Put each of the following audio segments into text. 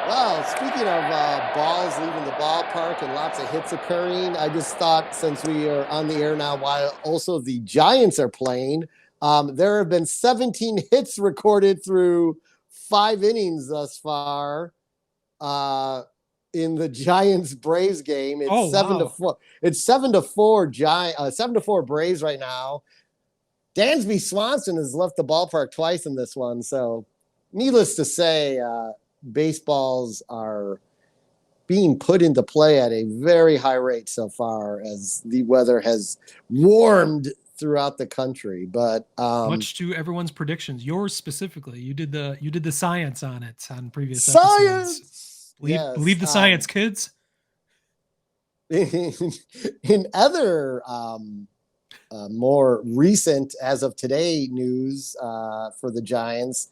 Well, speaking of balls leaving the ballpark and lots of hits occurring, I just thought since we are on the air now, while also the Giants are playing, there have been 17 hits recorded through 5 innings thus far uh, in the Giants Braves game. It's Oh, seven to wow. four. It's 7-4 7-4 Braves right now. Dansby Swanson has left the ballpark twice in this one, so needless to say, baseballs are being put into play at a very high rate so far as the weather has warmed throughout the country. But Much to everyone's predictions. Yours specifically. You did the science on it on previous episodes. science, Believe yes. the science, kids. In, in other more recent, as of today, news for the Giants,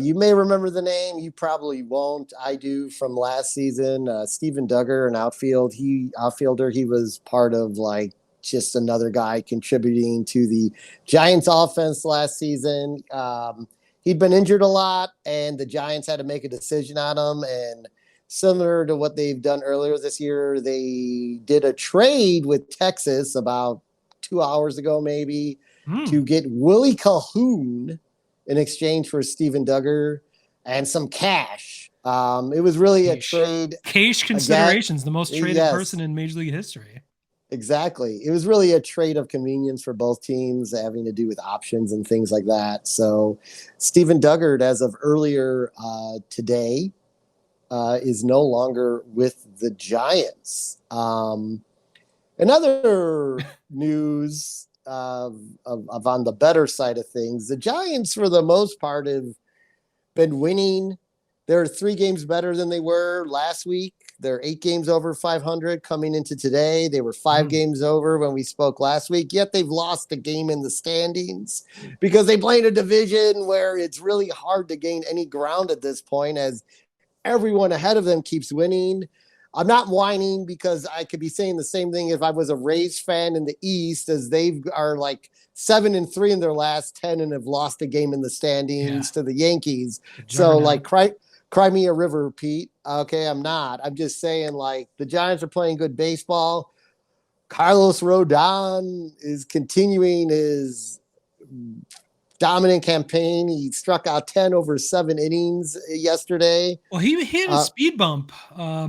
you may remember the name. You probably won't. I do from last season. Steven Duggar, an outfielder. He was part of like just another guy contributing to the Giants offense last season. He'd been injured a lot, and the Giants had to make a decision on him. And similar to what they've done earlier this year, they did a trade with Texas about 2 hours ago, maybe, Hmm. to get Willie Calhoun in exchange for Steven Duggar and some cash. It was really a Cash. trade Cash again. considerations, the most traded person Yes, in Major League history. exactly. It was really a trade of convenience for both teams, having to do with options and things like that. So, Steven Duggar, as of earlier today, is no longer with the Giants. Another news of on the better side of things, the Giants, for the most part, have been winning. They're 3 games better than they were last week. They're 8 games over 500 coming into today. They were five Hmm. games over when we spoke last week, yet they've lost a game in the standings because they play in a division where it's really hard to gain any ground at this point as everyone ahead of them keeps winning. I'm not whining because I could be saying the same thing if I was a Rays fan in the East, as they are like 7-3 in their last 10 and have lost a game in the Yeah. standings to the Yankees. The So like juggernaut. cry me a river, Pete. Okay, I'm not. I'm just saying like the Giants are playing good baseball. Carlos Rodon is continuing his dominant campaign. He struck out 10 over 7 innings yesterday. Well, he hit a Uh, speed bump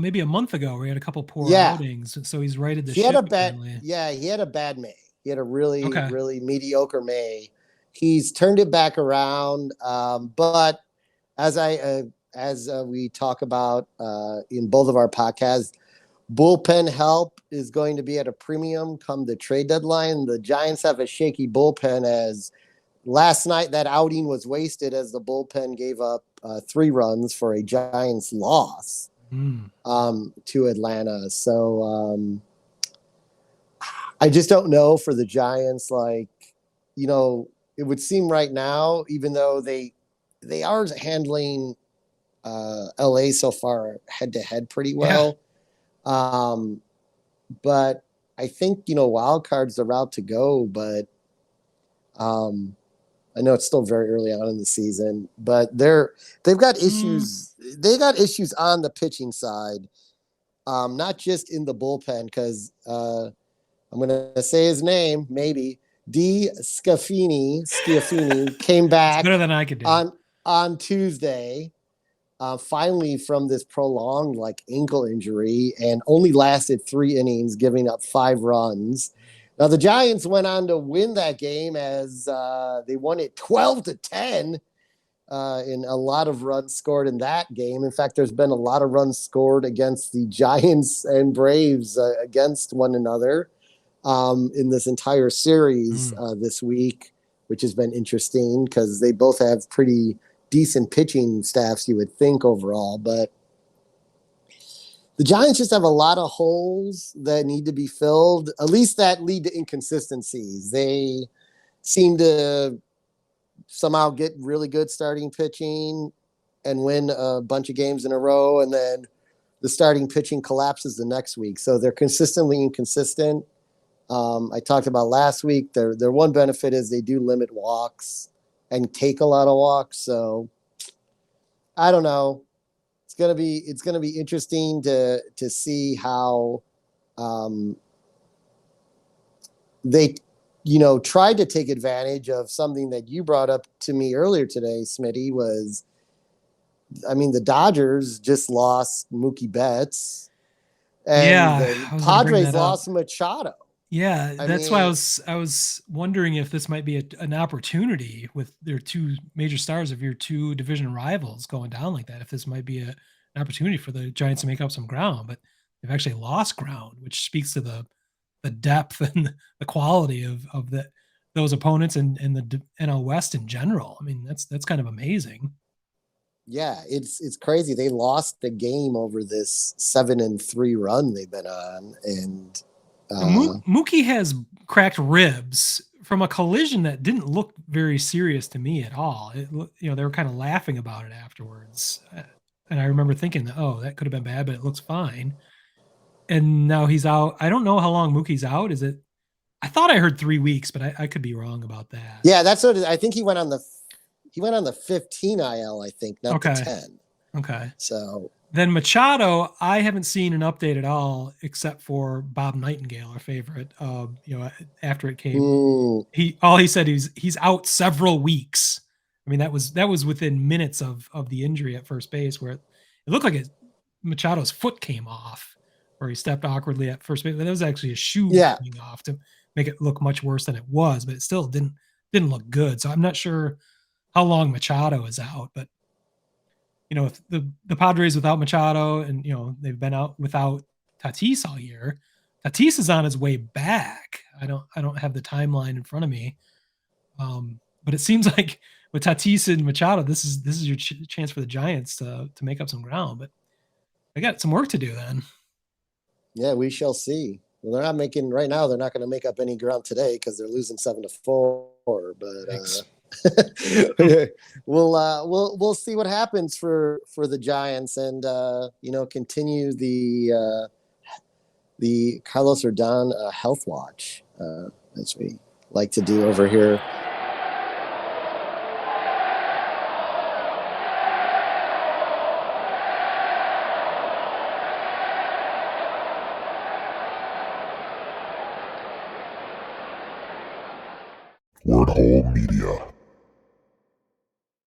maybe a month ago where he had a couple poor yeah, outings. So he's righted the he had a ship bad apparently. he had a bad May. He had a really Okay. really mediocre May. He's turned it back around, but as I as we talk about in both of our podcasts, bullpen help is going to be at a premium come the trade deadline. The Giants have a shaky bullpen, as last night that outing was wasted as the bullpen gave up 3 runs for a Giants loss Hmm. to Atlanta. So I just don't know for the Giants. Like, it would seem right now, even though they are handling LA so far head to head pretty Yeah. well. Um, but I think wild card's the route to go. But um, I know it's still very early on in the season, but they've got Mm, issues. They got issues on the pitching side, not just in the bullpen. Because I'm going to say his name, maybe D. Schiaffini came it's better back than I could do. on Tuesday. Finally, from this prolonged like ankle injury, and only lasted 3 innings, giving up 5 runs. Now the Giants went on to win that game as they won it 12-10. In a lot of runs scored in that game. In fact, there's been a lot of runs scored against the Giants and Braves against one another in this entire series Mm. this week, which has been interesting because they both have pretty decent pitching staffs, you would think, overall. But the Giants just have a lot of holes that need to be filled, at least that lead to inconsistencies. They seem to somehow get really good starting pitching and win a bunch of games in a row, and then the starting pitching collapses the next week. So they're consistently inconsistent. I talked about last week. Their one benefit is they do limit walks and take a lot of walks. So I don't know. It's it's gonna be interesting to see how they tried to take advantage of something that you brought up to me earlier today, Smitty. Was I mean, the Dodgers just lost Mookie Betts, and Yeah, the I was going to bring Padres that up. lost Machado. Yeah, I that's why mean, I was wondering if this might be an opportunity with their two major stars of your two division rivals going down like that. If this might be an opportunity for the Giants to make up some ground, but they've actually lost ground, which speaks to the depth and the quality of those opponents and the NL West in general. I mean, that's kind of amazing. yeah, it's crazy. They lost the game over this 7-3 run they've been on, and Mookie has cracked ribs from a collision that didn't look very serious to me at all. They were kind of laughing about it afterwards, and I remember thinking, "Oh, that could have been bad, but it looks fine." And now he's out. I don't know how long Mookie's out. Is it? I thought I heard 3 weeks, but I could be wrong about that. yeah, that's what I think. He went on the 15 IL, I think, not the Okay. 10. Okay. So Then Machado, I haven't seen an update at all, except for Bob Nightingale, our favorite. After it came, mm, he said he's out several weeks. I mean, that was within minutes of the injury at first base, where it looked like Machado's foot came off, where he stepped awkwardly at first base. That was actually a shoe yeah, coming off to make it look much worse than it was, but it still didn't look good. So I'm not sure how long Machado is out, but if the Padres without Machado and they've been out without Tatis all year, Tatis is on his way back. I don't have the timeline in front of me, but it seems like with Tatis and Machado, this is your chance for the Giants to make up some ground. But they got some work to do then. yeah, we shall see. Well, they're not making right now. They're not going to make up any ground today because they're losing 7-4. Thanks. But we'll see what happens for the Giants, and continue the Carlos Rodon health watch, as we like to do over here. Word Hole Media.